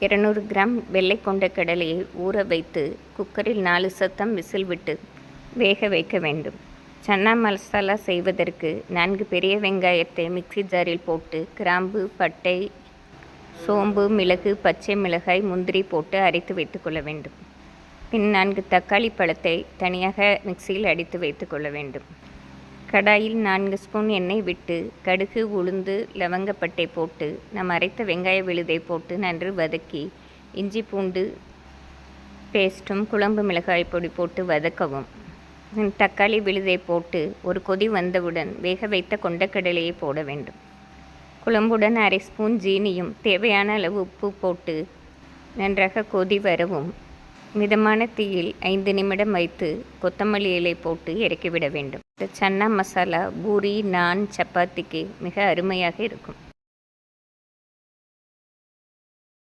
200 gram வெள்ளை கொண்ட கடலையை ஊற வைத்து குக்கரில் 4 சத்தம் விசில் விட்டு வேக வைக்க வேண்டும். சன்னா மசாலா செய்வதற்கு 4 பெரிய வெங்காயத்தை மிக்ஸி ஜாரில் போட்டு கிராம்பு, பட்டை, சோம்பு, மிளகு, பச்சை மிளகாய், முந்திரி போட்டு அரைத்து வைத்துக்கொள்ள வேண்டும். பின் 4 தக்காளி பழத்தை தனியாக மிக்சியில் அடித்து வைத்துக்கொள்ள வேண்டும். கடாயில் 4 ஸ்பூன் எண்ணெய் விட்டு கடுகு, உளுந்து, லவங்கப்பட்டை போட்டு நாம் அரைத்த வெங்காய விழுதை போட்டு நன்று வதக்கி இஞ்சி பூண்டு பேஸ்ட்டும் குழம்பு மிளகாய் பொடி போட்டு வதக்கவும். தக்காளி விழுதை போட்டு ஒரு கொதி வந்தவுடன் வேக வைத்த கொண்டக்கடலையை போட வேண்டும். குழம்புடன் அரை ஸ்பூன் ஜீனியும் தேவையான அளவு உப்பு போட்டு நன்றாக கொதி வரவும் மிதமான தீயில் 5 நிமிடம் வைத்து கொத்தமல்லி இலை போட்டு இறக்கிவிட வேண்டும். இந்த சன்னா மசாலா பூரி, நான், சப்பாத்திக்கு மிக அருமையாக இருக்கும்.